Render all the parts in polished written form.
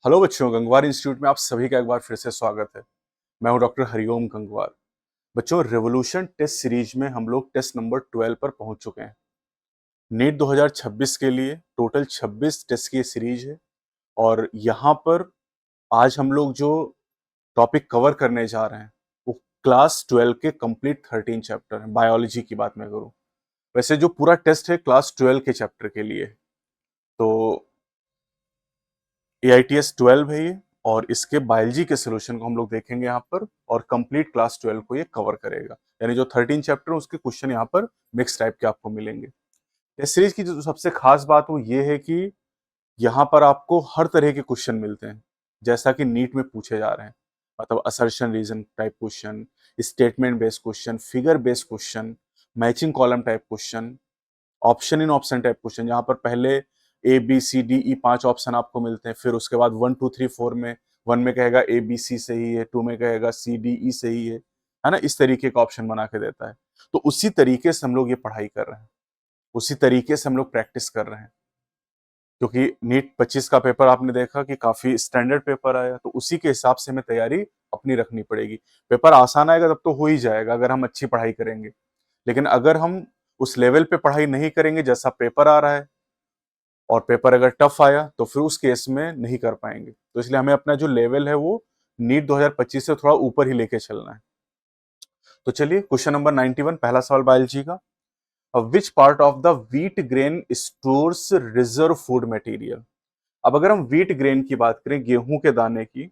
Hello बच्चों, Gangwar institute में आप सभी का एक बार फिर से स्वागत है। मैं हूं डॉक्टर हरिओम गंगवार। बच्चों, रेवोल्यूशन टेस्ट सीरीज में हम लोग टेस्ट नंबर 12 पर पहुंच चुके हैं। नीट 2026 के लिए टोटल 26 टेस्ट की सीरीज है और यहाँ पर आज हम लोग जो टॉपिक कवर करने जा रहे हैं वो क्लास 12 के कंप्लीट 13 चैप्टर हैं। बायोलॉजी की बात मैं करूँ, वैसे जो पूरा टेस्ट है क्लास 12 के चैप्टर के लिए है। तो AITS 12 है ये, और इसके बायोलॉजी के सोल्यूशन को हम लोग देखेंगे यहाँ पर, और कंप्लीट क्लास 12 को ये कवर करेगा। यानी जो 13 चैप्टर है उसके क्वेश्चन यहाँ पर मिक्स टाइप के आपको मिलेंगे। इस सीरीज की जो सबसे खास बात वो ये है कि यहाँ पर आपको हर तरह के क्वेश्चन मिलते हैं, जैसा कि नीट में पूछे जा रहे हैं। मतलब assertion reason type question, statement based question, figure based question, matching column type question, option in option type question, जहां पर पहले ABCDE 5 ऑप्शन आपको मिलते हैं, फिर उसके बाद 1 2 3 4 में 1 में कहेगा ABC सही है, 2 में कहेगा CDE सही है ना। इस तरीके का ऑप्शन बना के देता है। तो उसी तरीके से हम लोग ये पढ़ाई कर रहे हैं, उसी तरीके से हम लोग प्रैक्टिस कर रहे हैं, क्योंकि नीट 25 का पेपर आपने देखा कि काफी स्टैंडर्ड पेपर आया, तो उसी के हिसाब से हमें तैयारी अपनी रखनी पड़ेगी। पेपर आसान आएगा तब तो हो ही जाएगा अगर हम अच्छी पढ़ाई करेंगे, लेकिन अगर हम उस लेवल पे पढ़ाई नहीं करेंगे जैसा पेपर आ रहा है, और पेपर अगर टफ आया तो फिर उस केस में नहीं कर पाएंगे। तो इसलिए हमें अपना जो लेवल है वो नीट 2025 से थोड़ा ऊपर ही लेके चलना है। तो चलिए, क्वेश्चन नंबर 91, पहला सवाल बायोलॉजी का। Which part of the wheat grain stores reserve food material. अब अगर हम व्हीट ग्रेन की बात करें, गेहूं के दाने की,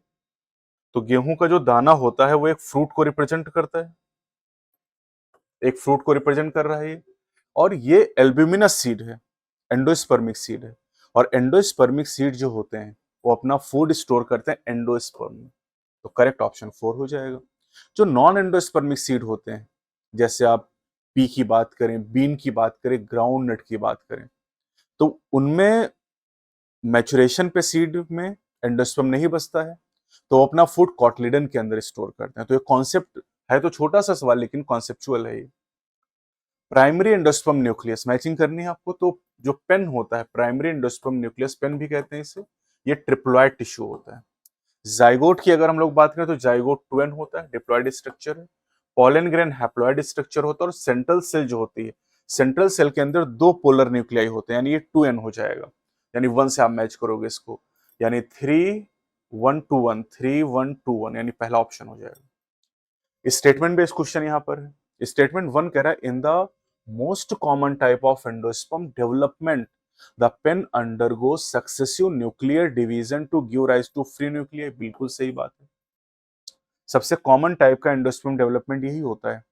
तो गेहूं का जो दाना होता है वो एक फ्रूट को रिप्रेजेंट करता है, एक फ्रूट को रिप्रेजेंट कर रहा है ये। और ये एल्ब्यूमिनस सीड है, एंडोस्पर्मिक सीड है। और एंडोस्पर्मिक सीड जो होते हैं वो अपना फूड स्टोर करते हैं एंडोस्पर्म में। तो करेक्ट ऑप्शन 4 हो जाएगा। जो नॉन एंडोस्पर्मिक सीड होते हैं, जैसे आप पी की बात करें, बीन की बात करें, ग्राउंड नट की बात करें, तो उनमें मैचुरेशन पे सीड में एंडोस्पर्म नहीं बचता है, तो वो अपना फूड कॉटलिडन के अंदर स्टोर करते हैं। तो ये कॉन्सेप्ट है तो छोटा सा सवाल, लेकिन कॉन्सेप्चुअल है ये। प्राइमरी एंडोस्पर्म न्यूक्लियस मैचिंग करनी है आपको। तो जो पेन होता है, प्राइमरी एंडोस्पर्म न्यूक्लियस पेन भी कहते हैं इसे, ये ट्रिप्लॉइड टिश्यू होता है। जाइगोट की अगर हम लोग बात करें तो जाइगोट 2n होता है, डिप्लॉइड स्ट्रक्चर है। पोलन ग्रेन हैप्लॉइड स्ट्रक्चर होता है। और सेंट्रल सेल जो होती है, सेंट्रल सेल के अंदर 2 पोलर न्यूक्लियाई होते हैं, यानी ये 2n हो जाएगा। यानी 1 से आप मैच करोगे इसको, यानी 3 1 2 1, 3 1 2 1, यानी पहला ऑप्शन हो जाएगा। स्टेटमेंट बेस्ड क्वेश्चन यहाँ पर है। स्टेटमेंट 1 कह रहा है, in the most common type of endosperm development the PEN undergo successive nuclear division to give rise to free nuclear. बिल्कुल सही बात है, सबसे कॉमन टाइप का एंडोस्पर्म डेवलपमेंट यही होता है।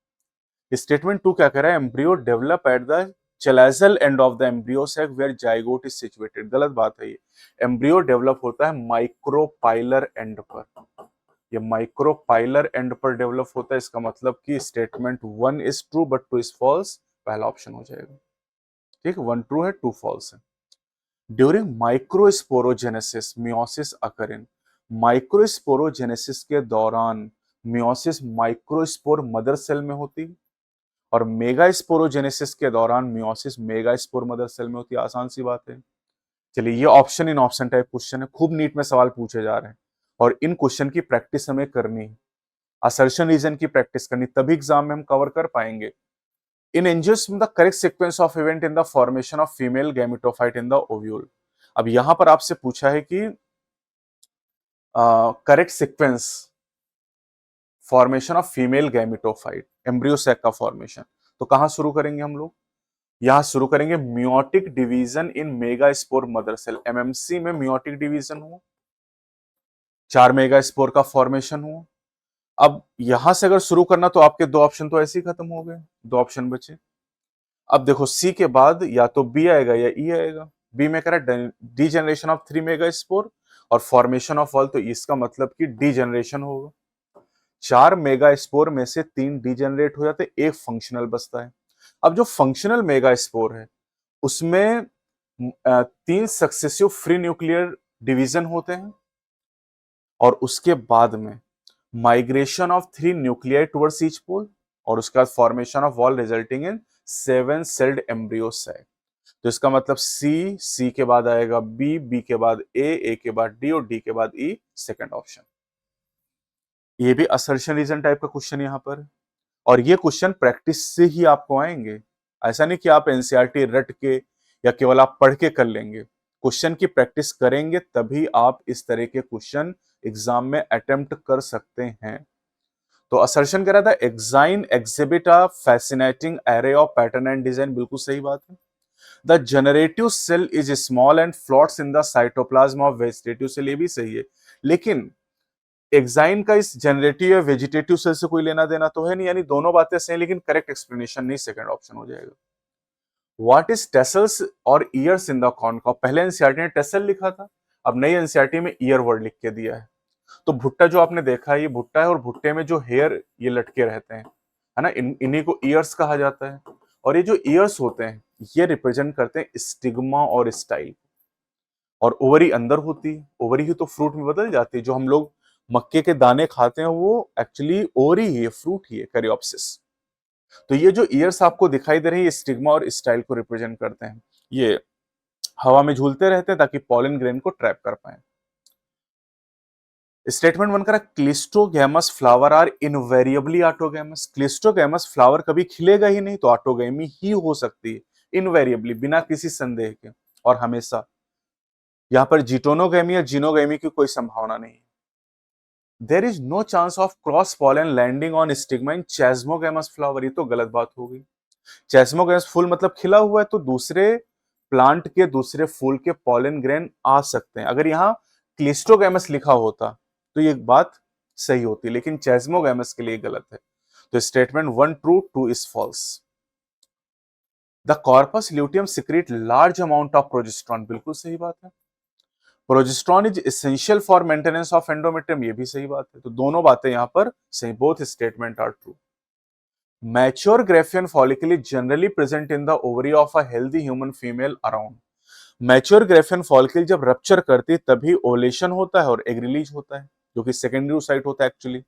स्टेटमेंट 2 क्या कह रहा है, embryo develop at the chalazal end of the embryo sac where zygote is situated. गलत बात है ये। एम्ब्रियो डेवलप होता है माइक्रोपाइलर एंड पर, ये माइक्रोपाइलर एंड पर डेवलप होता है। इसका मतलब कि statement 1 is true but 2 is false, पहला ऑप्शन हो जाएगा। ठीक, 1 ट्रू है 2 फॉल्स है। During microsporogenesis meiosis occur in. Microsporogenesis के दौरान मियोसिस माइक्रोस्पोर मदर सेल में होती है, और मेगास्पोरोजेनेसिस के दौरान मियोसिस मेगास्पोर मदर सेल में होती है। आसान सी बात है। चलिए, ये option in option type question है, खूब नीट में सवाल पूछे जा रहे हैं, और इन क्वेश्चन की प्रैक्टिस हमें करनी है। असर्शन रीजन की प्रैक्टिस करनी, तभी एग्जाम में हम कवर कर पाएंगे। In angiosperm the correct sequence of event in the formation of female gametophyte in the ovule. अब यहां पर आपसे पूछा है कि correct sequence formation of female gametophyte, embryo sac का फॉर्मेशन। तो कहां शुरू करेंगे हम लोग, यहां शुरू करेंगे meiotic division in megaspore mother cell. MMC में मियोटिक डिवीजन हो, 4 मेगास्पोर का फॉर्मेशन हो। अब यहां से अगर शुरू करना तो आपके 2 ऑप्शन तो ऐसे ही खत्म हो गए, 2 ऑप्शन बचे। अब देखो, सी के बाद या तो बी आएगा या ई आएगा। बी में कह रहा है डीजेनरेशन ऑफ 3 मेगा स्पोर और फॉर्मेशन ऑफ ऑल, तो इसका मतलब कि डीजेनरेशन होगा। 4 मेगा स्पोर में से 3 डीजेनरेट हो जाते, एक फंक्शनल बचता है। अब जो फंक्शनल मेगा स्पोर है उसमें 3 सक्सेसिव फ्री न्यूक्लियर डिवीजन होते हैं, और उसके बाद में migration of 3 nuclei towards each pole, और उसके बाद formation of wall resulting in 7 celled embryo sac. तो इसका मतलब सी के बाद आएगा बी के बाद ए के बाद डी और डी के बाद ई, सेकंड ऑप्शन। ये भी असर्शन रीजन टाइप का क्वेश्चन यहाँ पर, और ये क्वेश्चन प्रैक्टिस से ही आपको आएंगे। ऐसा नहीं कि आप एनसीईआरटी रट के या केवल आप पढ़ के कर लेंगे, क्वेश्चन की प्रैक्टिस करेंगे तभी आप इस तरह के क्वेश्चन एग्जाम में अटेम्प्ट कर सकते हैं। तो असर्शन कह रहा था exine exhibit a fascinating array of pattern and design, बिल्कुल सही बात है। The generative cell is small and floats in the cytoplasm of vegetative cell, ये भी सही है, लेकिन एक्साइन का इस जनरेटिव या वेजिटेटिव सेल से कोई लेना देना तो है नहीं, यानी दोनों बातें सही, लेकिन करेक्ट एक्सप्लेनेशन नहीं, सेकंड ऑप्शन हो जाएगा। व्हाट इज टेसल्स और ears in the corn cob, पहले एनसीईआरटी ने टेसल लिखा था, अब नई एनसीईआरटी में ईयर वर्ड लिख के दिया है। तो भुट्टा जो आपने देखा है, ये भुट्टा है, और भुट्टे में जो हेयर ये लटके रहते हैं, है ना, इन्हीं को ईयर्स कहा जाता है। और ये जो ईयर्स होते हैं ये रिप्रेजेंट करते हैं स्टिग्मा और स्टाइल। और ओवरी अंदर होती है, ओवरी ही तो फ्रूट में बदल जाती है, जो हम लोग मक्के के दाने खाते हैं वो एक्चुअली ओवरी ही है, फ्रूट ही है, कैरियोप्सिस। तो ये जो ईयर्स आपको दिखाई दे रहे हैं ये स्टिग्मा और स्टाइल को रिप्रेजेंट करते हैं। ये हवा में झूलते रहते हैं ताकि पॉलन ग्रेन को ट्रैप कर पाए। स्टेटमेंट 1 करा, cleistogamous flower are invariably autogamous, cleistogamous flower कभी खिलेगा ही नहीं, तो ऑटोगैमी ही हो सकती है, इनवेरिएबली, बिना किसी संदेह के और हमेशा। यहां पर जीटोनोगैमी या जीनोगैमी की कोई संभावना नहीं है। There is no chance of cross pollen landing on stigma in chasmogamous flower, ये तो गलत बात हो गई। चेस्मोगैमस फूल मतलब खिला हुआ है, तो दूसरे प्लांट के दूसरे फूल के पॉलन ग्रेन आ सकते हैं। अगर यहाँ क्लिस्टोगैमस लिखा होता तो ये बात सही होती, लेकिन चेस्मोगैमस के लिए गलत है। तो statement 1 true, 2 is false. The corpus luteum secrete large amount of progesterone, बिल्कुल सही बात है। Progesterone is essential for maintenance of endometrium, ये भी सही बात है। तो दोनों बातें यहां पर सही, both statement are true. Mature Graafian follicle is generally present in the ovary of a healthy human female around, mature Graafian follicle जब रप्चर करती है तभी ओलेशन होता है और एग रिलीज होता है, जो कि सेकेंडरी साइट होता है एक्चुअली,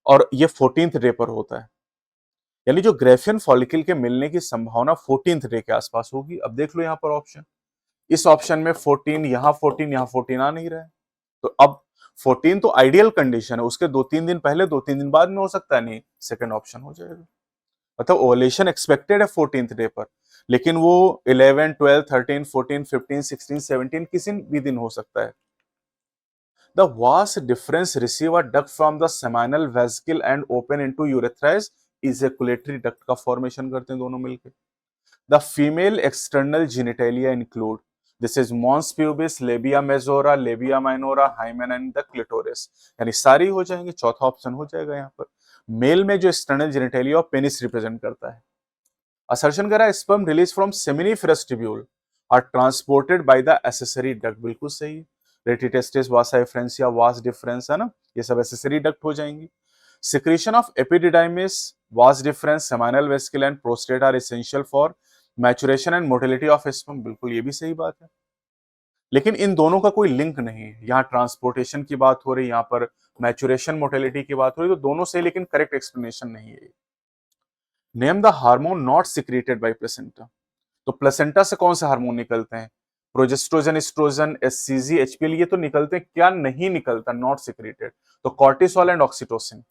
और ये 14th डे पर होता है। यानी जो ग्रेफियन फॉलिकल के मिलने की संभावना 14th डे के आसपास होगी। अब देख लो यहाँ पर ऑप्शन, इस ऑप्शन में 14, यहाँ 14, यहाँ 14 आ नहीं रहा है, तो अब 14 तो आइडियल कंडीशन है, उसके 2-3 दिन पहले 2-3 दिन बाद में हो सकता है, नहीं, सेकंड ऑप्शन हो जाएगा। मतलब ओवुलेशन एक्सपेक्टेड है 14th डे पर, लेकिन वो 11, 12, 13, 14, 15, 16, 17 किसी भी दिन हो सकता है। The vas difference receive a duct from the seminal vesicle and open into urethra ejaculatory duct का फॉर्मेशन करते हैं दोनों मिलकर। The female external genitalia include, this is mons pubis, labia majora, labia minora, hymen and the clitoris, यानी सारी हो जाएंगे, चौथा ऑप्शन हो जाएगा यहाँ पर। मेल में जो एक्सटर्नल जेनिटेलिया और पेनिस रिप्रेजेंट करता है। असर्शन करा, sperm release from seminiferous tubule are transported by the accessory duct, बिल्कुल सही है। रेटिटेस्टिस, वासा एफ्रेंसिया, वास डिफरेंस, है ना, ये सब एसेसरी डक्ट हो जाएंगी। Secretion of epididymis, vas deferens, seminal vesicle and prostate are essential for maturation and motility of sperm, बिल्कुल ये भी सही बात है। लेकिन इन दोनों का कोई लिंक नहीं है, यहाँ ट्रांसपोर्टेशन की बात हो रही, यहाँ पर मैचुरेशन मोटिलिटी की बात हो रही, तो दोनों सही, लेकिन करेक्ट एक्सप्लेनेशन नहीं है। Name the hormone not secreted by placenta, तो प्लेसेंटा से कौन से हार्मोन निकलते हैं? प्रोजेस्ट्रोजन, एस्ट्रोजन, एचसीजी, एचपीएल, ये तो निकलते हैं, क्या नहीं निकलता, नॉट सिक्रेटेड? तो कॉर्टिसोल एंड ऑक्सीटोसिन।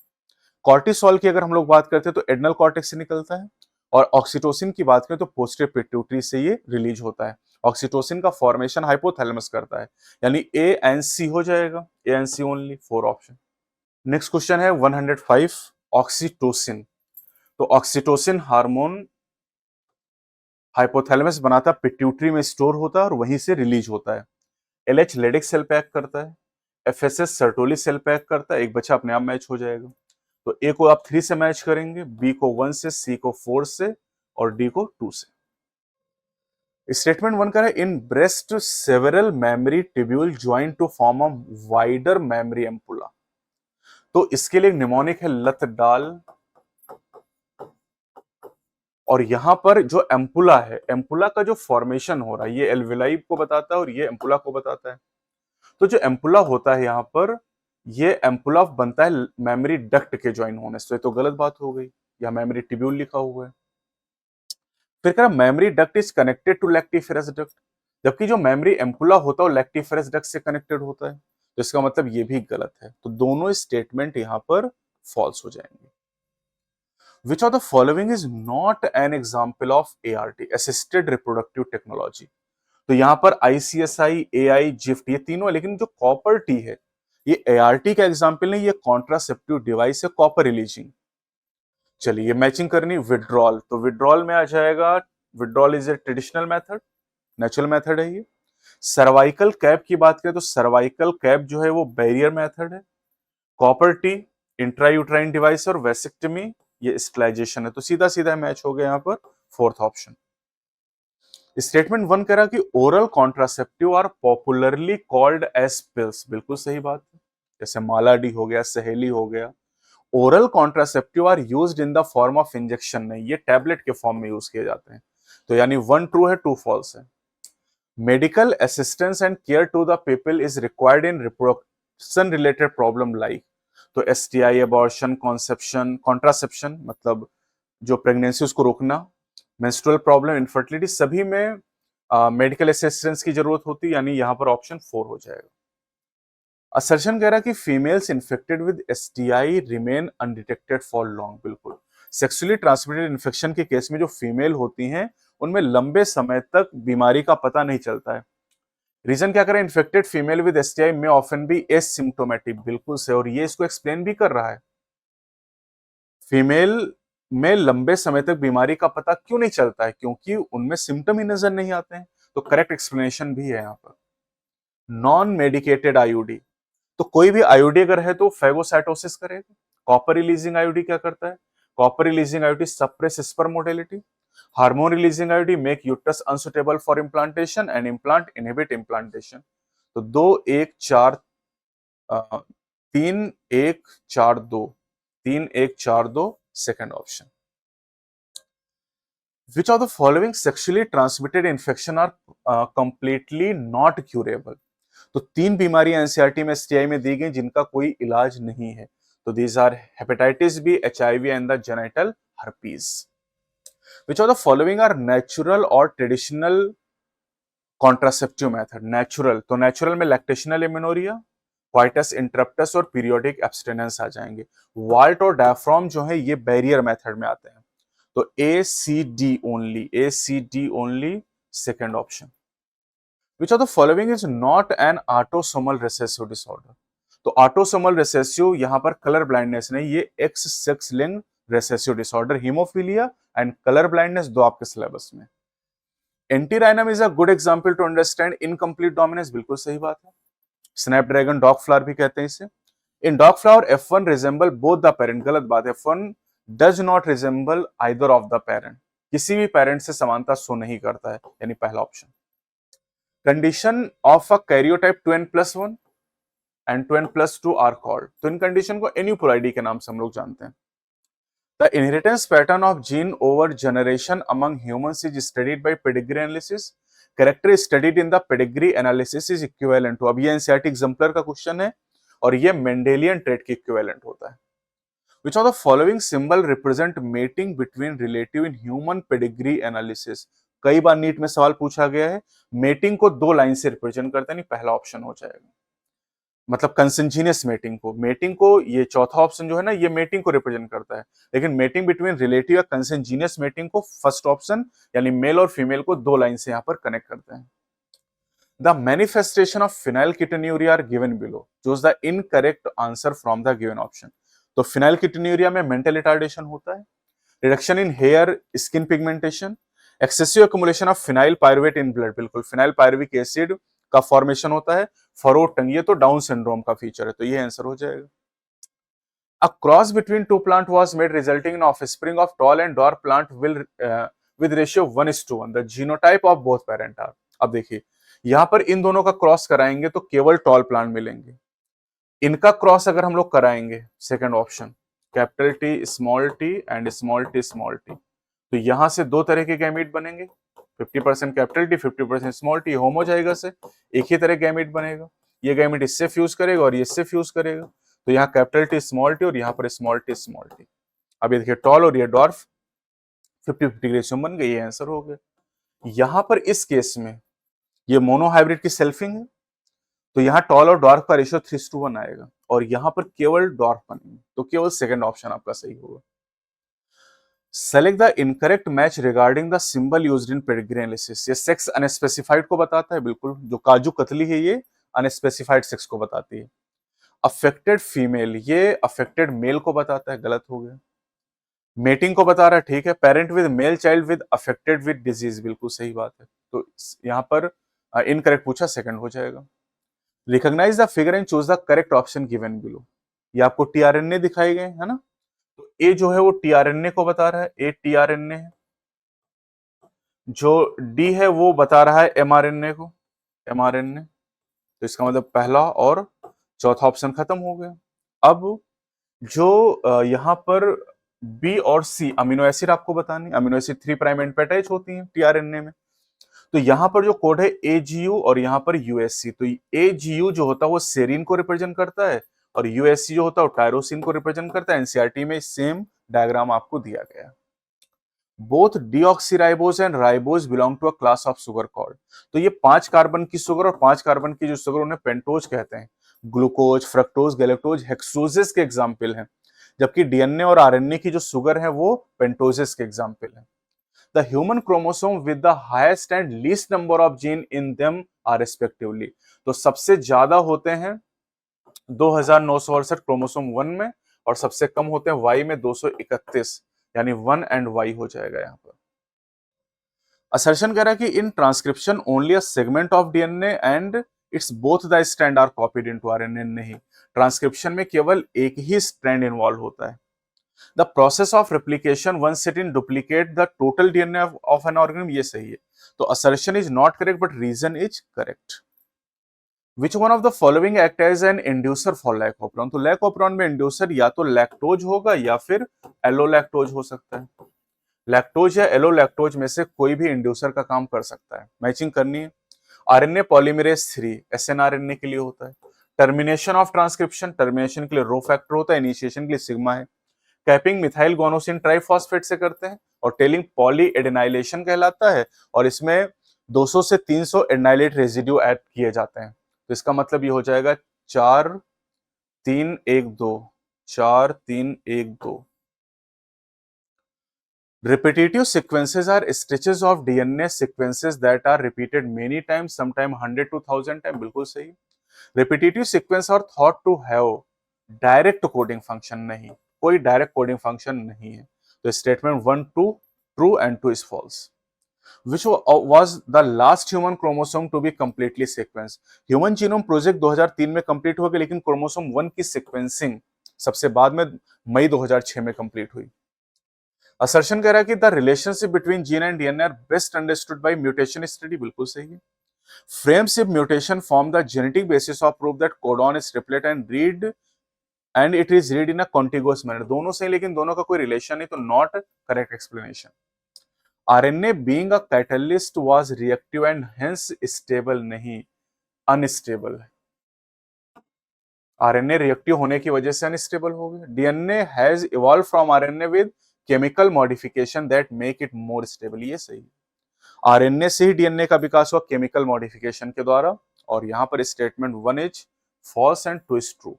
कॉर्टिसोल की अगर हम लोग बात करते हैं तो एड्रिनल कॉर्टेक्स से निकलता है, और ऑक्सीटोसिन की बात करें तो पोस्टीरियर पिट्यूटरी से ये रिलीज होता है। ऑक्सीटोसिन का फॉर्मेशन हाइपोथैलेमस करता है, यानी ए एंड सी हो जाएगा, a and C only, 4 option. Next question है 105, ऑक्सीटोसिन। तो ऑक्सीटोसिन हार्मोन हाइपोथैलेमस बनाता है, पिट्यूटरी में स्टोर होता है और वहीं से रिलीज होता है। एलएच लेडिक सेल पैक करता है, एफएसएस सर्टोली सेल पैक करता है, एक बच्चा अपने आप मैच हो जाएगा। तो ए को आप 3 से मैच करेंगे, बी को 1 से, सी को 4 से और डी को 2 से। स्टेटमेंट 1 का है, in breast several mammary tubule join to form a wider mammary ampulla. तो इसके लिए निमोनिक है लत डाल, और यहां पर जो एम्पुला है, एम्पुला का जो फॉर्मेशन हो रहा है ये एल्वेलाई को बताता है और ये एम्पुला को बताता है। तो जो एम्पुला होता है यहां पर, ये एम्पुला बनता है मेमोरी डक्ट के ज्वाइन होने से, तो गलत बात हो गई, यह मेमोरी ट्यूब्यूल लिखा हुआ है। फिर कह रहा mammary duct is connected to lactiferous duct, जबकि जो मेमोरी एम्पुला होता है वो लैक्टिफेरस डक्ट से कनेक्टेड होता है, तो इसका मतलब ये भी गलत है। तो दोनों स्टेटमेंट यहां पर फॉल्स हो जाएंगे। विच of the following is not an example of ART, assisted reproductive technology. तो यहां पर ICSI, AI, जिफ्ट ये तीनों है, लेकिन जो कॉपर टी है ये ART का एग्जाम्पल नहीं, ये कॉन्ट्रासेप्टिव डिवाइस है कॉपर रिलीजिंग। चलिए मैचिंग करनी, विड्रॉल, तो विड्रॉल में आ जाएगा, withdrawal is a traditional method, natural method है ये। सर्वाइकल कैप की बात करें तो सर्वाइकल कैप जो है वो बैरियर मेथड है। कॉपर टी इंट्रायूट्राइन डिवाइस, और वेसिक्टमी ये स्टेलाइजेशन है। तो सीधा सीधा मैच हो गया यहां पर फोर्थ ऑप्शन। स्टेटमेंट 1 कह रहा कि oral contraceptive are popularly called as pills, बिल्कुल सही बात है। जैसे माला डी हो गया, सहेली हो गया। Oral contraceptive are used in the form of injection, नहीं, ये टैबलेट के फॉर्म में यूज किए जाते हैं। तो यानी 1 ट्रू है, 2 फॉल्स है। Medical assistance and care to the people is required in reproduction related problem like, तो STI, अबॉर्शन, कॉन्सेप्शन, कॉन्ट्रासेप्शन मतलब जो प्रेगनेंसी उसको रोकना, मेंस्ट्रुअल प्रॉब्लम, इनफर्टिलिटी, सभी में मेडिकल असिस्टेंस की जरूरत होती है, यानी यहां पर ऑप्शन 4 हो जाएगा। असर्शन कह रहा है कि females infected with STI remain undetected for long, बिल्कुल। सेक्सुअली ट्रांसमिटेड इन्फेक्शन के केस में जो फीमेल होती हैं उनमें लंबे समय तक बीमारी का पता नहीं चलता है। रीजन क्या करें, इन्फेक्टेड फीमेल विद STI में ऑफन बी एसिम्प्टोमेटिक, बिल्कुल से, और ये इसको एक्सप्लेन भी कर रहा है। फीमेल में लंबे समय तक बीमारी का पता क्यों नहीं चलता है, क्योंकि उनमें सिम्टम ही नजर नहीं आते हैं। तो करेक्ट एक्सप्लेनेशन भी है यहाँ पर। नॉन मेडिकेटेड IUD, तो कोई भी IUD अगर है तो फेगोसाइटोसिस करेगा। कॉपर रिलीजिंग IUD क्या करता है, copper releasing IUD suppress sperm motility. Hormone releasing IUD make uterus unsuitable for implantation and implant inhibit implantation. तो 2 1 4 3 1 4 2, 3 1 4 2 second option. Which of the following sexually transmitted infection are completely not curable? तो 3 बीमारियां NCERT में STI में दी गई जिनका कोई इलाज नहीं है। तो these are hepatitis B, HIV and the genital herpes. Which of the following are natural or traditional contraceptive method? Natural, तो natural में lactational amenorrhea, coitus interruptus और periodic abstinence आ जाएंगे। वाल्ट और डायफ्राम जो है ये बैरियर मेथड में आते हैं। तो ACD only second option. Which of the following is not an autosomal recessive disorder? तो ऑटोसोमल रिसेसिव यहां पर कलर ब्लाइंडनेस नहीं, ये X sex linked recessive disorder, haemophilia and colour blindness दो आपके सिलेबस में। Antirrhinum is a good example to understand incomplete dominance, बिल्कुल सही बात है। स्नैपड्रैगन डॉग फ्लावर भी कहते हैं इसे। In dog flower F1 resemble both the parent, गलत बात है। F1 does not resemble either of the parent, किसी भी पेरेंट से समानता शो नहीं करता है, यानी पहला option. Condition of a karyotype 2n+1 and 2n+2 are called, तो इन कंडीशन को एन्यूपुलाइडी के नाम से हम लोग जानते हैं। The inheritance pattern of gene over generation among humans is studied by pedigree analysis, character studied in the pedigree analysis is equivalent to, अब ये एनसीईआरटी एग्जाम्पलर का क्वेश्चन है और ये मेंडेलियन ट्रेट के इक्विवेलेंट होता है। Which of the following symbol represent mating between relative in human pedigree analysis? कई बार नीट में सवाल पूछा गया है, मेटिंग को 2 लाइन से रिप्रेजेंट करता है, नहीं पहला ऑप्शन हो जाएगा। मतलब कंसेंजीनियस मेटिंग को ये चौथा ऑप्शन जो है ना ये मेटिंग को रिप्रेजेंट करता है, लेकिन मेटिंग बिटवीन रिलेटिव या कंसेंजीनियस मेटिंग को फर्स्ट ऑप्शन यानी मेल और फीमेल को 2 लाइन से यहां पर कनेक्ट करते हैं। The manifestation of phenylketonuria are given below. Choose the incorrect answer from the given option. तो phenylketonuria में mental retardation होता है, reduction in hair, skin pigmentation, excessive accumulation of phenyl pyruvate in blood, बिल्कुल phenyl pyruvic acid का formation होता है, fraud टंग, ये तो डाउन सिंड्रोम का फीचर है, तो ये आंसर हो जाएगा। A cross between two plant was made resulting in offspring of tall and dwarf plant will with ratio 1:1. The genotype of both parent are. अब देखिए यहां पर इन दोनों का क्रॉस कराएंगे तो केवल टॉल प्लांट मिलेंगे। इनका क्रॉस अगर हम लोग कराएंगे second option capital T small T and small T, तो यहां से 2 तरह के गैमीट बनेंगे, 50% कैपिटल टी 50% स्मॉल टी, होमो जाएगा से एक ही तरह गैमीट बनेगा। ये गैमीट इससे फ्यूज करेगा और ये इससे फ्यूज करेगा, तो यहाँ कैपिटल टी और यहाँ पर स्मॉल टी। अब ये देखिए टॉल और ये डॉर्फ 50-50 रेशियो बन गई, ये आंसर हो गया। यहां पर इस केस में ये मोनोहाइब्रिड की सेल्फिंग है, तो यहाँ टॉल और डॉर्फ का रेशियो 3:1 आएगा, और यहां पर केवल डॉर्फ बनेंगे, तो केवल सेकंड ऑप्शन आपका सही होगा। Select the incorrect match regarding the symbol used in pedigree analysis. ये सेक्स अनस्पेसिफाइड को बताता है, बिल्कुल जो काजू कतली है ये अनस्पेसिफाइड सेक्स को बताती है। अफेक्टेड फीमेल, ये अफेक्टेड मेल को बताता है, गलत हो गया। मेटिंग को बता रहा है, ठीक है। Parent with male child with affected with disease, बिल्कुल सही बात है, तो यहाँ पर इनकरेक्ट पूछा, सेकंड हो जाएगा। Recognize the figure and choose the correct option given below. ये आपको टीआरएनए दिखाए गए है ना, तो ए जो है वो टीआरएनए को बता रहा है, ए टीआरएनए है। जो डी है वो बता रहा है एमआरएनए को, एमआरएनए। तो इसका मतलब पहला और चौथा ऑप्शन खत्म हो गया। अब जो यहाँ पर बी और सी अमीनो एसिड आपको बतानी, अमीनो एसिड 3 प्राइम एंड पे अटैच होती हैं टीआरएनए में। तो यहाँ पर जो कोड है एजीयू और यहाँ पर यूएससी, तो एजीयू जो होता है वो सेरीन को रिप्रेजेंट करता है, और यूएससी जो होता है वो टायरोसिन को रिप्रेजेंट करता है। एनसीईआरटी में सेम डायग्राम आपको दिया गया है। Both deoxyribose and ribose belong to a class of sugar called. तो ये 5 कार्बन की सुगर और 5 कार्बन की जो सुगर उन्हें पेंटोज कहते हैं। ग्लूकोज, फ्रक्टोज, गैलेक्टोज हेक्सोजेस के एग्जाम्पल हैं, जबकि डीएनए और आरएनए की जो सुगर है वो पेंटोजेस के एग्जाम्पल हैं। The human chromosome with the highest and least number of gene in them are respectively. तो सबसे ज्यादा होते हैं 2968 क्रोमोसोम 1 में, और सबसे कम होते हैं वाई में 231, यानी 1 एंड वाई हो जाएगा यहाँ पर। असर्शन कह रहा है कि in transcription only a segment of DNA and its both the strand are copied into RNA. नहीं, ट्रांसक्रिप्शन में केवल एक ही स्ट्रैंड इन्वॉल्व होता है। The process of replication once it in duplicate the total DNA of an organism, ये सही है। तो assertion is not correct but reason is correct. Which one of the following act as an inducer for lac operon. तो lac operon में inducer या तो lactose होगा या फिर एलोलैक्टोज हो सकता है। लैक्टोज या एलोलैक्टोज में से कोई भी इंड्यूसर का काम कर सकता है। मैचिंग करनी है। आरएनए पॉलीमरेज 3 एसएनआरएनए के लिए होता है। टर्मिनेशन ऑफ ट्रांसक्रिप्शन, टर्मिनेशन के लिए रो फैक्टर होता है, इनिशिएशन के लिए सिग्मा है। कैपिंग मिथाइल गोनोसिन ट्राइफॉस्फेट से करते हैं, और टेलिंग पॉली एडेनाइलेशन कहलाता है, और इसमें 200 से 300 एडेनाइलेट रेजिड्यू ऐड किए जाते हैं। तो इसका मतलब ये हो जाएगा 4-3-1-2, 4-3-1-2। Repetitive sequences are stretches of DNA sequences that are repeated many times, sometime 100 to 1000 times, बिल्कुल सही। Repetitive sequence are thought to have direct coding function, नहीं, कोई direct coding function नहीं है। तो statement 1 2 true and 2 is false. Which was the last human chromosome to be completely sequenced? Human Genome Project 2003 में complete हो गया, लेकिन chromosome 1 की सीक्वेंसिंग सबसे बाद में मई 2006 में कंप्लीट हुई। असर्शन कह रहा है कि the relationship between gene and DNA are best understood by mutation study, बिल्कुल सही है। Frame shift mutation form the genetic basis of proof that codon is triplet and it is read in a contiguous manner. दोनों सही, लेकिन दोनों का कोई relation नहीं, तो not correct explanation. RNA being a catalyst was reactive and hence stable, नहीं, unstable है। आरएनए रिएक्टिव होने की वजह से अनस्टेबल हो गया। DNA has evolve from RNA with chemical modification that make it more stable, ये सही। आरएनए से ही डीएनए का विकास हुआ केमिकल मॉडिफिकेशन के द्वारा, और यहां पर statement 1 is false and 2 is true.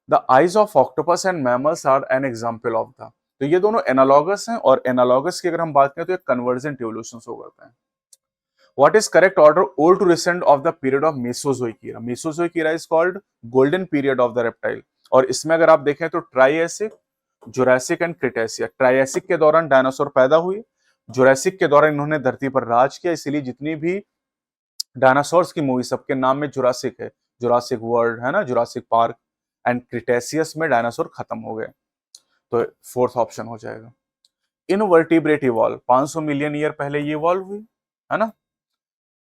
The eyes of octopus and mammals are an example of the. तो ये दोनों एनालॉगस हैं, और एनालॉगस की अगर हम बात करें तो ये कन्वर्जेंट इवोल्यूशन हो करते हैं। What is correct order old to recent of the period of Mesozoic era? Mesozoic era is called golden period of the reptile। और इसमें अगर आप देखें तो ट्राइएसिक, जुरासिक एंड क्रिटेशिया। ट्राइएसिक के दौरान डायनासोर पैदा हुए, जुरासिक के दौरान इन्होंने धरती पर राज किया, इसीलिए जितनी भी डायनासोर्स की मूवी सबके नाम में जुरासिक है। जुरासिक वर्ल्ड है ना, जुरासिक पार्क। एंड क्रिटेशियस में डायनासोर खत्म हो गए, तो फोर्थ ऑप्शन हो जाएगा। इनवर्टिब्रेट इवॉल्व 500 मिलियन ईयर पहले ये इवॉल्व हुई है ना।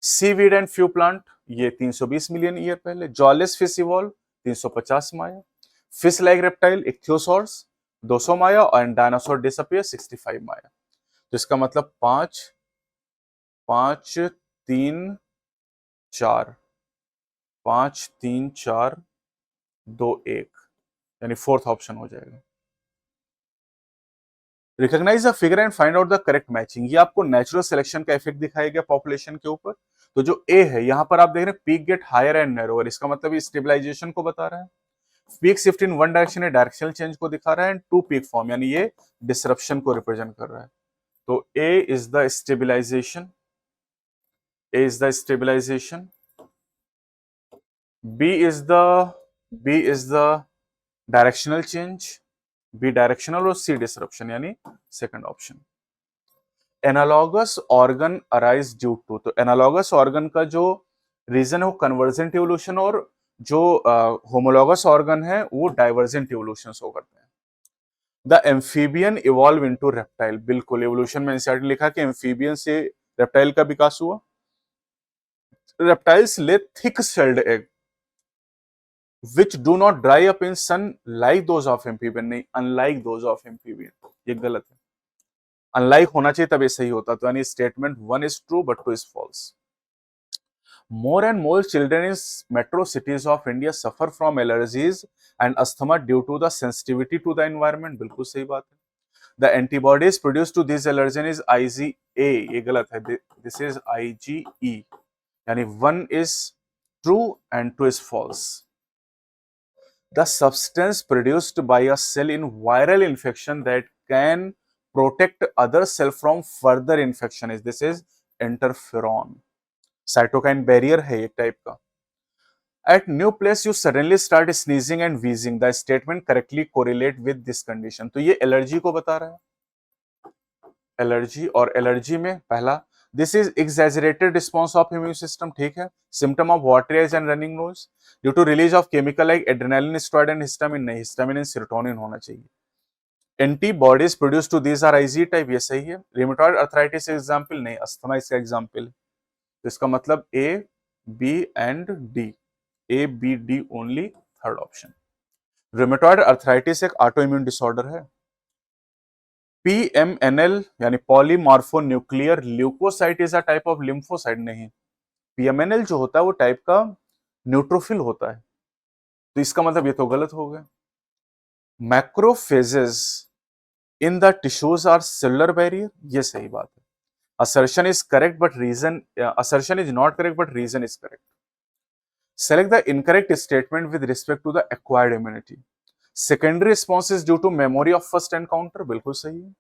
सीवीड एंड फ्यू प्लांट ये 320 मिलियन ईयर पहले। जॉलेस फिश इवॉल्व 350 माया। फिश लाइक रेप्टाइल इक्थ्योसॉर्स 200 माया, और डायनासोर डिसअपियर 65 माया। तो इसका मतलब 5 5 3 4 5 3 4 2 1, यानी फोर्थ ऑप्शन हो जाएगा। Recognize the figure and find out the correct matching, ये आपको नेचुरल सिलेक्शन का इफेक्ट दिखाएगा पॉपुलेशन के ऊपर। तो जो ए है यहाँ पर आप देख रहे हैं peak get higher and narrower, इसका मतलब ये स्टेबलाइजेशन को बता रहा है। Peak shift in one direction है, डायरेक्शनल चेंज को दिखा रहा है। एंड टू पीक फॉर्म यानी ये डिसरप्शन को रिप्रेजेंट कर रहा है। तो a is the stabilization, a is the stabilization, b is the directional change, b directional और सी डिसरप्शन यानी second option. Analogous organ arise due to, तो एनालॉगस ऑर्गन का जो रीजन है वो कन्वर्जेंट इवोल्यूशन, और जो होमोलॉगस ऑर्गन है वो डाइवर्जेंट इवोल्यूशन शो करते हैं। The amphibian evolve into reptile, बिल्कुल इवोल्यूशन में इंसर्ट लिखा कि एम्फीबियन से रेप्टाइल का विकास हुआ। रेप्टाइल्स ले thick shelled egg which do not dry up in sun like those of amphibian, नहीं unlike those of amphibian, ये गलत है। unlike होना चाहिए तब ये सही होता, तो यानी statement 1 is true but 2 is false। More and more children in metro cities of India suffer from allergies and asthma due to the sensitivity to the environment, बिल्कुल सही बात है। The antibodies produced to this allergen is IgA, ये गलत है, this is IgE, यानी 1 is true and 2 is false। The substance produced by a cell in viral infection that can protect other cell from further infection is, this is interferon, cytokine barrier है एक type का। At new place you suddenly start sneezing and wheezing, the statement correctly correlate with this condition, तो ये allergy को बता रहा है। Allergy, और एलर्जी में पहला this is exaggerated response of immune system, ठीक है। Symptom of watery eyes and running nose due to release of chemical like adrenaline, steroid and histamine, नहीं हिस्टामिन एंड सेरोटोनिन होना चाहिए। Antibodies produce to this are Ig type, ये सही है। Rheumatoid arthritis example, नहीं asthma इसका example है। तो इसका मतलब a b and d, a b d only, third option. Rheumatoid arthritis एक ऑटो इम्यून डिसऑर्डर है। PMNL यानी polymorphonuclear leukocyte is a type of lymphocyte, नहीं। PMNL जो होता है वो टाइप का न्यूट्रोफिल होता है, तो इसका मतलब ये तो गलत हो गया। Macrophages in the tissues are cellular barrier, ये सही बात है। Assertion is correct but reason, assertion is not correct but reason is correct. Select the incorrect statement with respect to the acquired immunity. Secondary response is due to memory of first encounter, बिल्कुल सही है।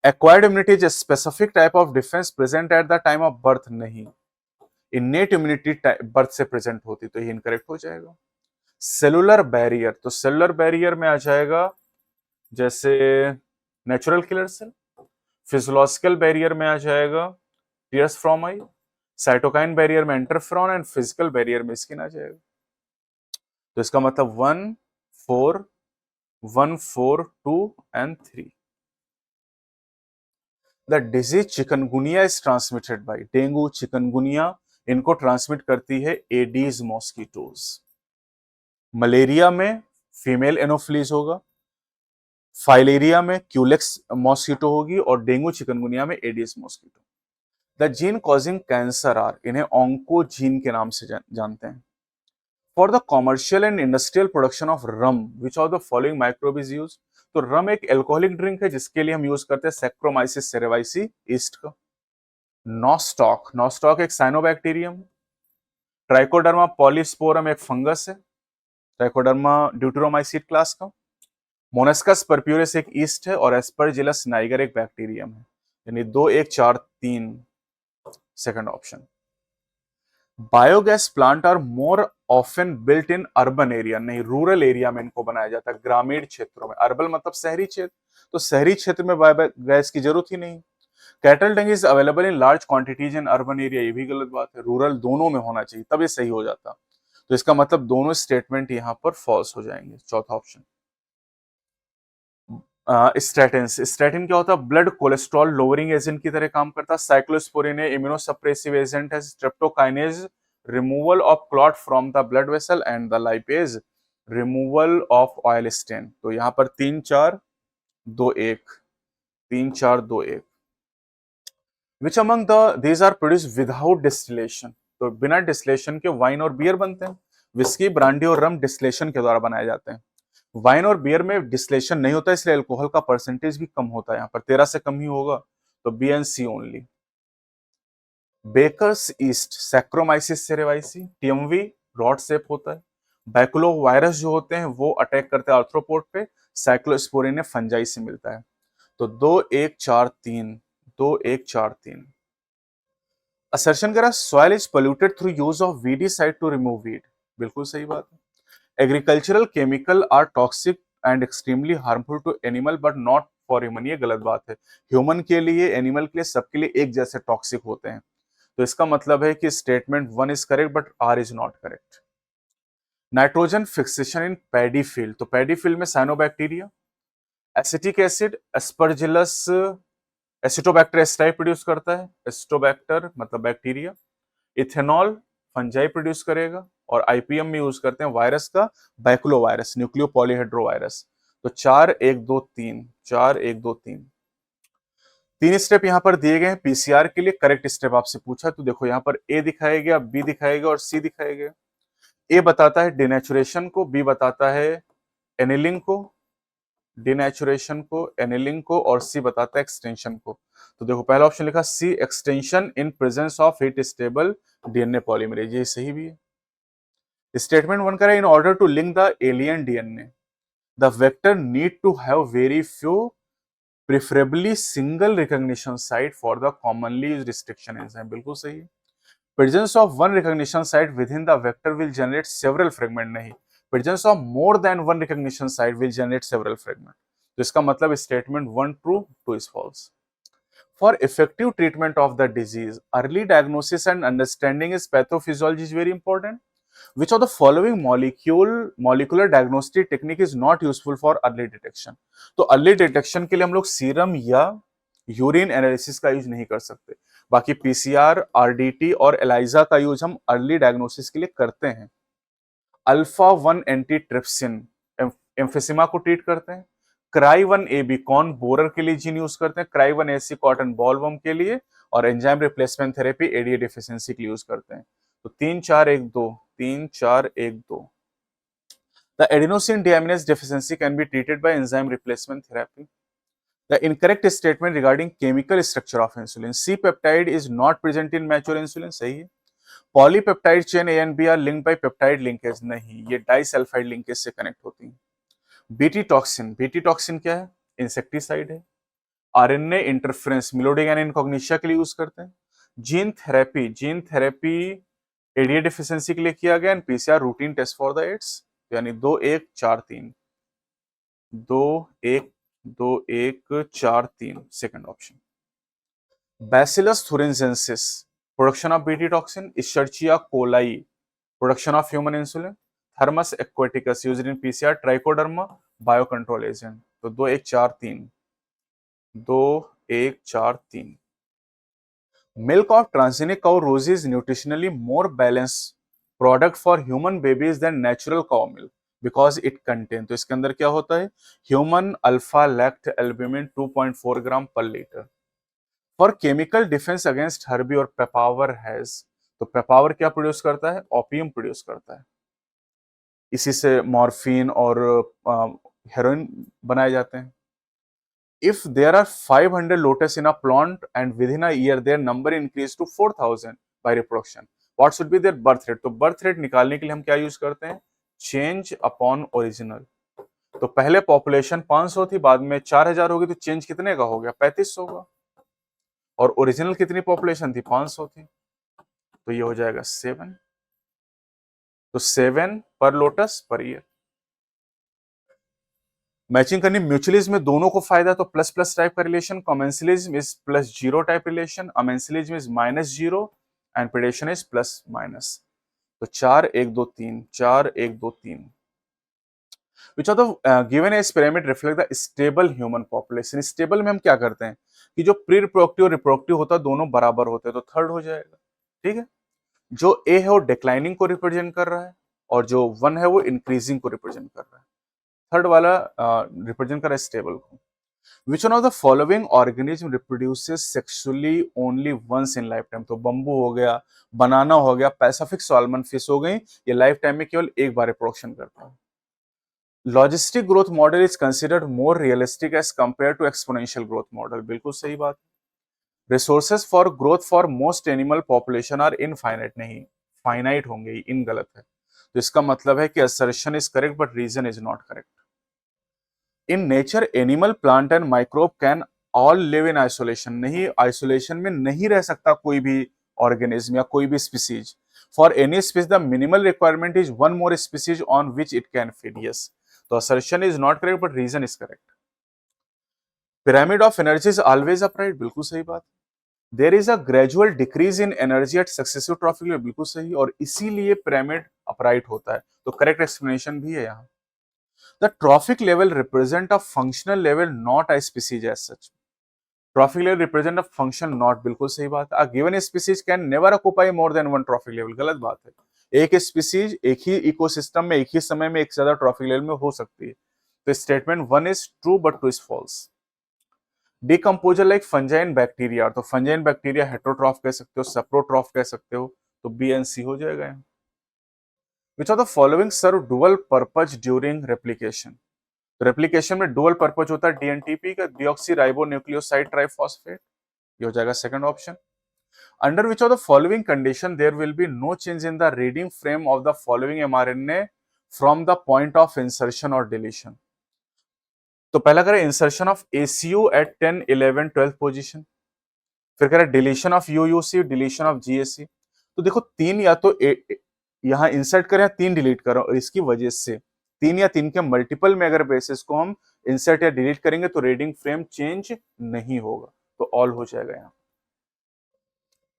Acquired immunity is a specific type of defense present at the time of birth, नहीं। innate immunity birth से present होती, तो ये incorrect हो जाएगा। सेलुलर बैरियर, तो सेलुलर बैरियर में आ जाएगा जैसे natural killer cell. Physiological barrier में आ जाएगा tears from eye. Cytokine barrier में इंटरफेरॉन, एंड फिजिकल बैरियर में स्किन आ जाएगा। तो इसका मतलब 1 4 1 4 2 and 3। The disease chikungunya is transmitted by, dengue chikungunya इनको ट्रांसमिट करती है एडीज मॉस्किटोज। मलेरिया में फीमेल एनोफिलीज होगा, फाइलेरिया में क्यूलेक्स मॉस्किटो होगी, और डेंगू चिकनगुनिया में Aedes mosquito. The gene causing cancer are, इन्हें ऑन्कोजीन के नाम से जानते हैं। For the commercial and industrial production of rum which of the following microbe is used, तो रम एक एल्कोहलिक ड्रिंक है जिसके लिए हम यूज करते हैं सैक्रोमाइसिस सेरेवाइसी ईस्ट का। नॉस्टॉक, नॉस्टॉक एक साइनोबैक्टीरियम। ट्राइकोडर्मा पॉलीस्पोरम एक फंगस है, ट्राइकोडर्मा ड्यूटेरोमाइसीट क्लास का। मोनेस्कस परप्यूरिस एक ईस्ट है, और एस्परजिलस नाइगर एक बैक्टीरियम है, यानी 2 1 4 3 second option. Biogas plant are more often built in urban area, नहीं रूरल एरिया में इनको बनाया जाता है, ग्रामीण क्षेत्रों में। अर्बन मतलब शहरी क्षेत्र, तो शहरी क्षेत्र में बायोगैस की जरूरत ही नहीं। Cattle Dang is available in large quantities in urban area, ये भी गलत बात है। रूरल दोनों में होना चाहिए तब ये सही हो जाता, तो इसका मतलब दोनों स्टेटमेंट यहां पर फॉल्स हो जाएंगे, चौथा ऑप्शन। स्टैटिन, स्टैटिन क्या होता है? ब्लड कोलेस्ट्रॉल लोअरिंग एजेंट की तरह काम करता है। साइक्लोस्पोरिन इम्यूनोसप्रेसिव एजेंट है। Streptokinase removal of clot from the blood vessel, and the lipase removal of oil stain. तो यहां पर 3 4 2 1, 3 4 2 1। Which among these are produce without distillation, तो बिना डिस्टिलेशन के वाइन और बियर बनते हैं। विस्की, ब्रांडी और रम डिस्टिलेशन के द्वारा बनाए जाते हैं। वाइन और बियर में डिस्टिलेशन नहीं होता, इसलिए अल्कोहल का परसेंटेज भी कम होता है, यहाँ पर 13 से कम ही होगा, तो B and C only. Baker's yeast Saccharomyces cerevisiae, TMV rod shape होता है। बैकुलो वायरस जो होते हैं वो अटैक करते हैं आर्थ्रोपोड पे, साइक्लोस्पोरिन ने फंजाई से मिलता है। तो 2 1 4 3, 2 1 4 3। असर्शन करा soil is polluted through use of weedicide to remove weed, बिल्कुल सही बात है। Agricultural chemical are toxic and extremely harmful to animal but not for human, ये गलत बात है। ह्यूमन के लिए, एनिमल के लिए, सबके लिए एक जैसे टॉक्सिक होते हैं। तो इसका मतलब है कि statement 1 is correct but R is not correct. Nitrogen fixation in paddy field, तो पैडी फील्ड में cyanobacteria. Acetic acid Aspergillus Acetobacter aceti produce करता है, एस्टोबैक्टर मतलब बैक्टीरिया। इथेनॉल फंजाई प्रोड्यूस करेगा, और आईपीएम में यूज करते हैं वायरस का, बैकुलो वायरस, न्यूक्लियो पॉलीहेड्रो वायरस। तो 4 1 2 3, 4 1 2 3। 3 स्टेप यहाँ पर दिए गए हैं पीसीआर के लिए। करेक्ट स्टेप आपसे पूछा, तो देखो यहाँ पर ए दिखाया गया, बी दिखाया गया और सी दिखाया गया। ए बताता है डिनेचुरेशन को, बी बताता है एनिलिंग को, डिनेचुरेशन को, एनिलिंग को, और सी बताता है एक्सटेंशन को। तो देखो पहला ऑप्शन लिखा C, extension in presence of heat stable DNA polymerase, ये सही भी है। स्टेटमेंट 1 करें, in order to link the alien DNA the vector need to have very few preferably single recognition site for the commonly used restriction enzyme, बिल्कुल सही है। Presence of one recognition site within the vector will generate several fragment, नहीं, presence of more than one recognition site will generate several fragment. तो इसका मतलब statement 1 true, 2 is false. For effective treatment of the disease, early diagnosis and understanding its pathophysiology is very important. Which of the following molecular diagnostic technique is not useful for early detection? तो early detection के लिए हम लोग serum या urine analysis का use नहीं कर सकते। बाकी पीसीआर, आरडीटी और एलाइजा का यूज हम अर्ली डायग्नोसिस के लिए करते हैं। अल्फा 1 एंटी ट्रिप्सिन एम्फिसिमा को ट्रीट करते हैं। क्राई 1 एबी कॉन बोरर के लिए जीन यूज करते हैं, क्राई 1 एसी कॉटन बॉलवर्म के लिए, और enzyme replacement therapy ADA deficiency के लिए यूज करते हैं। तो 3 4 1 2, 3 4 1 2। The adenosine deaminase deficiency can be treated by enzyme replacement therapy. The incorrect statement regarding chemical structure of insulin, C peptide is not present in mature insulin, सही है। Polypeptide chain A and B are linked by peptide linkage, नहीं, ये disulphide linkage से connect होती हैं। BT toxin, BT toxin क्या है? Insecticide है। आरएनए इंटरफेरेंस मिलोडिग एंड इनकॉग्निशिया के लिए यूज करते हैं। जीन थेरेपी एडीए डिफिशियंसी के लिए किया गया, and PCR routine test for the AIDS. यानी 2 1 4 3, 2 1 2 1 4 3, second option. Bacillus thuringiensis production of BT toxin, Escherichia coli production of human insulin, Thermus aquaticus used in PCR, Trichoderma bio control agent. तो 2 1 4 3, 2 1 4 3। Milk of transgenic cow Rosie is nutritionally more balance product for human babies than natural cow milk because it contain, तो इसके अंदर क्या होता है? Human alpha lactalbumin 2.4 gram per litre. For chemical defence against Harbi और पेपावर has, तो पेपावर क्या produce करता है? ओपियम प्रोड्यूस करता है, इसी से मॉर्फिन और हेरोइन बनाए जाते हैं। If there are 500 lotus in a plant and within a year their number increase to 4000 by reproduction, what should be their birth rate? तो birth rate निकालने के लिए हम क्या यूज करते हैं? Change upon original. तो पहले पॉपुलेशन 500 थी, बाद में 4000 होगी, तो चेंज कितने का हो गया? 3500 का। और ओरिजिनल कितनी पॉपुलेशन थी? 500 थी, तो ये हो जाएगा 7। तो 7 पर लोटस पर ईयर। मैचिंग करनी, म्यूचुअलिज्म में दोनों को फायदा, तो प्लस प्लस टाइप का relation, commensalism is plus zero type relation, amensalism is -0 and predation is plus minus. तो 4 1 2 3, 4 1 2 3। Which of the given age pyramid reflect the stable human population? Stable में हम क्या करते हैं कि जो प्री रिप्रोडक्टिव और रिप्रोडक्टिव होता है दोनों बराबर होते हैं, तो थर्ड हो जाएगा, ठीक है। जो ए है वो डिक्लाइनिंग को रिप्रेजेंट कर रहा है, और जो 1 है वो इंक्रीजिंग को रिप्रेजेंट कर रहा है। थर्ड वाला रिप्रेजेंट कर रहा है स्टेबल को। Which one of the following organism reproduces sexually only once in lifetime? तो बम्बू हो गया, बनाना हो गया, पैसिफिक सॉल्मन फिश हो गई, ये लाइफ टाइम में केवल एक बार रिप्रोडक्शन करता है। Logistic growth model is considered more realistic as compare to exponential growth model, बिल्कुल सही बात। Resources for growth for most animal population are infinite, नहीं फाइनाइट होंगे, इन गलत है। तो इसका मतलब है कि assertion is correct but reason is not correct. In nature animal plant and microbe can all live in isolation, नहीं आइसोलेशन में नहीं रह सकता कोई भी ऑर्गेनिज्म या कोई भी species. For any species the minimal requirement is one more species on which it can feed, yes. तो assertion is not correct but reason is correct. Pyramid of energy is always upright, बिल्कुल सही बात। There is a gradual decrease in energy at successive trophic level, बिल्कुल सही, और इसीलिए pyramid upright होता है। तो करेक्ट एक्सप्लेनेशन भी है यहाँ। The trophic level represent a functional level not a species as such, trophic level represent a function not, बिल्कुल सही बात। A given species can never occupy more than one trophic level, गलत बात है। एक स्पीसीज एक ही इकोसिस्टम में एक ही समय में एक से ज्यादा ट्रॉफिक लेवल में हो सकती है। तो statement one is true but two is false. Decomposer like fungi bacteria, तो फंजाइन बैक्टीरिया हेटरोट्रॉफ कह सकते हो, सेप्रोट्रॉफ कह सकते हो, तो बी एंड सी हो जाएगा यहाँ। Which of the following serve dual purpose during replication, replication में डुअल पर्पज होता है डीएनटीपी का, डीऑक्सी राइबो न्यूक्लियोसाइड ट्राइफॉस्फेट, ये हो जाएगा second option. Under which of the following condition there will be no change in the reading frame of the following mRNA from the point of insertion और deletion. तो पहला करें insertion of ACU at 10, 11, 12 position, फिर कह रहा है deletion of UUC, deletion of GSC. तो देखो तीन या तो यहां इंसर्ट करें, तीन डिलीट करें, और इसकी वजह से तीन या तीन के मल्टीपल में अगर बेसिस को हम इंसर्ट या डिलीट करेंगे तो रीडिंग फ्रेम चेंज नहीं होगा, तो ऑल हो जाएगा यहां।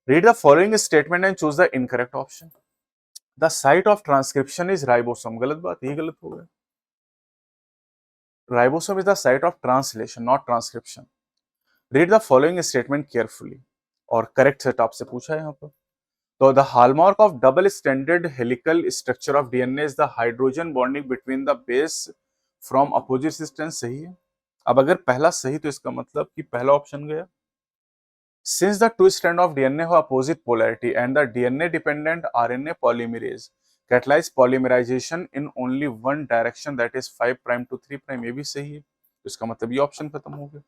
Read the following statement and choose the incorrect option. The site of transcription is ribosome, गलत बात, ये गलत हो गया। Ribosome is the site of translation not transcription. Read the following statement carefully, और करेक्ट सेट आपसे पूछा है यहाँ पर। तो the hallmark of double stranded helical structure of DNA is the hydrogen bonding between the base from opposite distance, सही है। अब अगर पहला सही तो इसका मतलब कि पहला ऑप्शन गया। Since the two strand of DNA have opposite polarity and the DNA dependent RNA polymerase catalyze polymerization in only one direction, that is 5 prime to 3 prime, ये भी सही है। तो इसका मतलब ये ऑप्शन खत्म हो गया।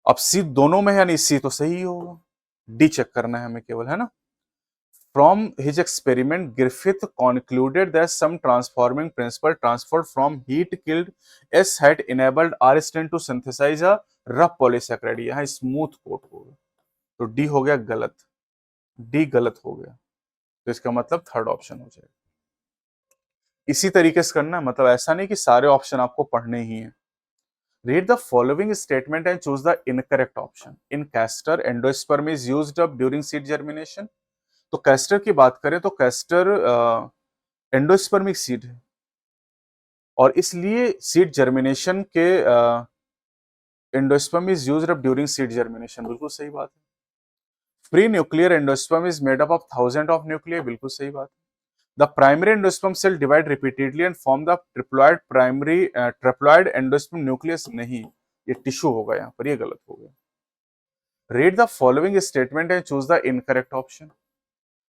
अब सी दोनों में है, नहीं सी तो सही होगा, डी चेक करना है हमें केवल, है ना। From his experiment, Griffith concluded that some transforming principle transferred from heat killed S had enabled R-stain to synthesize a rough polysaccharide, यहाँ स्मूथ कोट होगा, तो डी हो गया गलत, डी गलत हो गया, तो इसका मतलब थर्ड ऑप्शन हो जाएगा। इसी तरीके से करना, मतलब ऐसा नहीं कि सारे ऑप्शन आपको पढ़ने ही हैं। Read the following statement and choose the incorrect option. In castor, endosperm is used up during seed germination. तो कैस्टर की बात करें तो कैस्टर एंडोस्पर्मिक सीड है, और इसलिए सीड जर्मिनेशन के endosperm is used up during seed germination, बिल्कुल सही बात है। Free nuclear endosperm is made up of thousand of nuclear, बिल्कुल सही बात है। The primary endosperm cell divide repeatedly and form the triploid primary triploid endosperm nucleus, नहीं ये टिश्यू होगा यहाँ पर, ये गलत हो गया। Read the following statement and choose the incorrect option.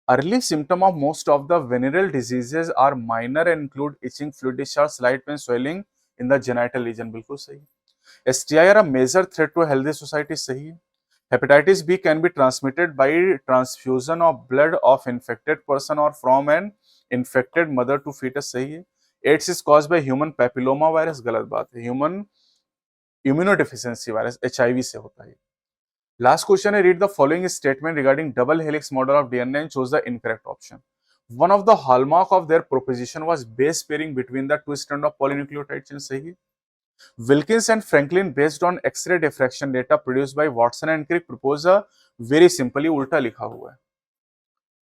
Early symptoms of most of the venereal diseases are minor and include itching, fluid discharge, slight pain, swelling in the genital region, बिल्कुल सही। STI are a major threat to a healthy society, सही है। Hepatitis B can be transmitted by transfusion of blood of infected person or from an infected mother to fetus, सही है। AIDS is caused by human papilloma virus, गलत बात है, human immunodeficiency virus HIV से होता है। Last question है, read the following statement regarding double helix model of DNA and choose the incorrect option. One of the hallmark of their proposition was base pairing between the two strand of polynucleotide chain, सही है। Wilkins and Franklin based on X-ray diffraction data produced by Watson and Crick propose a very simple, ये उल्टा लिखा हुआ है।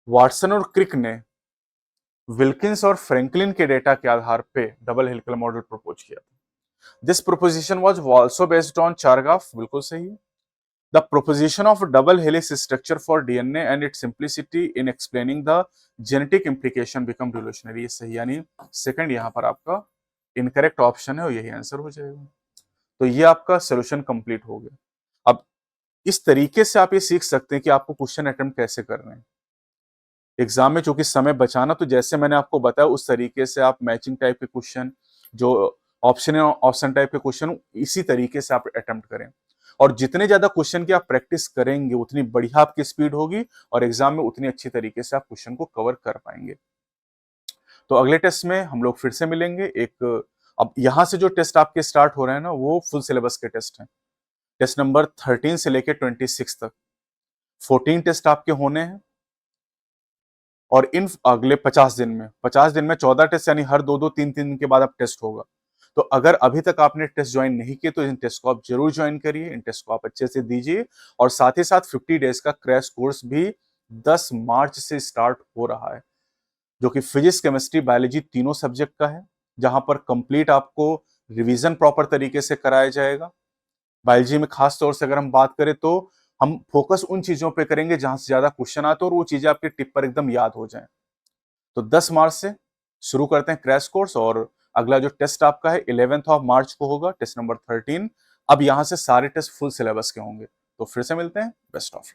Watson और क्रिक ने Wilkins और फ्रैंकलिन के डेटा के आधार पे डबल हेलिकल मॉडल प्रपोज किया था। This proposition was also based on चारगाफ, बिल्कुल सही है। The proposition of double helix structure for DNA and its simplicity in explaining the genetic implication become revolutionary, ये सही, यानी सेकंड यहाँ पर आपका इनकरेक्ट ऑप्शन है और यही आंसर हो जाएगा। तो ये आपका सोल्यूशन कंप्लीट हो गया। अब इस तरीके से आप ये सीख सकते हैं कि आपको क्वेश्चन अटेम्प्ट कैसे करना है। एग्जाम में चूंकि समय बचाना, तो जैसे मैंने आपको बताया उस तरीके से आप मैचिंग टाइप के क्वेश्चन, जो ऑप्शन है ऑप्शन टाइप के क्वेश्चन, इसी तरीके से आप अटेम्प्ट करें। और जितने ज्यादा क्वेश्चन की आप प्रैक्टिस करेंगे उतनी बढ़िया आपकी स्पीड होगी और एग्जाम में उतनी अच्छी तरीके से आप क्वेश्चन को कवर कर पाएंगे। तो अगले टेस्ट में हम लोग फिर से मिलेंगे। एक अब यहां से जो टेस्ट आपके स्टार्ट हो रहे हैं ना, वो फुल सिलेबस के टेस्ट हैं। टेस्ट नंबर 13 से लेके 26 तक 14 टेस्ट आपके होने हैं। और इन अगले 50 दिन में 14 टेस्ट, यानी हर 2-2 3-3 दिन के बाद आप टेस्ट होगा। तो अगर अभी तक आपने टेस्ट ज्वाइन नहीं किए तो इन टेस्ट को आप जरूर ज्वाइन करिए, इन टेस्ट को आप अच्छे से दीजिए। और साथ ही साथ 50 डेज का क्रैश कोर्स भी 10 मार्च से स्टार्ट हो रहा है, जो कि फिजिक्स, केमिस्ट्री, बायोलॉजी तीनों सब्जेक्ट का है, जहां पर कंप्लीट आपको रिवीजन प्रॉपर तरीके से कराया जाएगा। बायोलॉजी में खास तौर से अगर हम बात करें तो हम फोकस उन चीजों पे करेंगे जहां से ज्यादा क्वेश्चन आते हैं और वो चीजें आपके टिप पर एकदम याद हो जाएं। तो 10 मार्च से शुरू करते हैं क्रैश कोर्स, और अगला जो टेस्ट आपका है 11 ऑफ मार्च को होगा, टेस्ट नंबर 13। अब यहां से सारे टेस्ट फुल सिलेबस के होंगे। तो फिर से मिलते हैं। Best of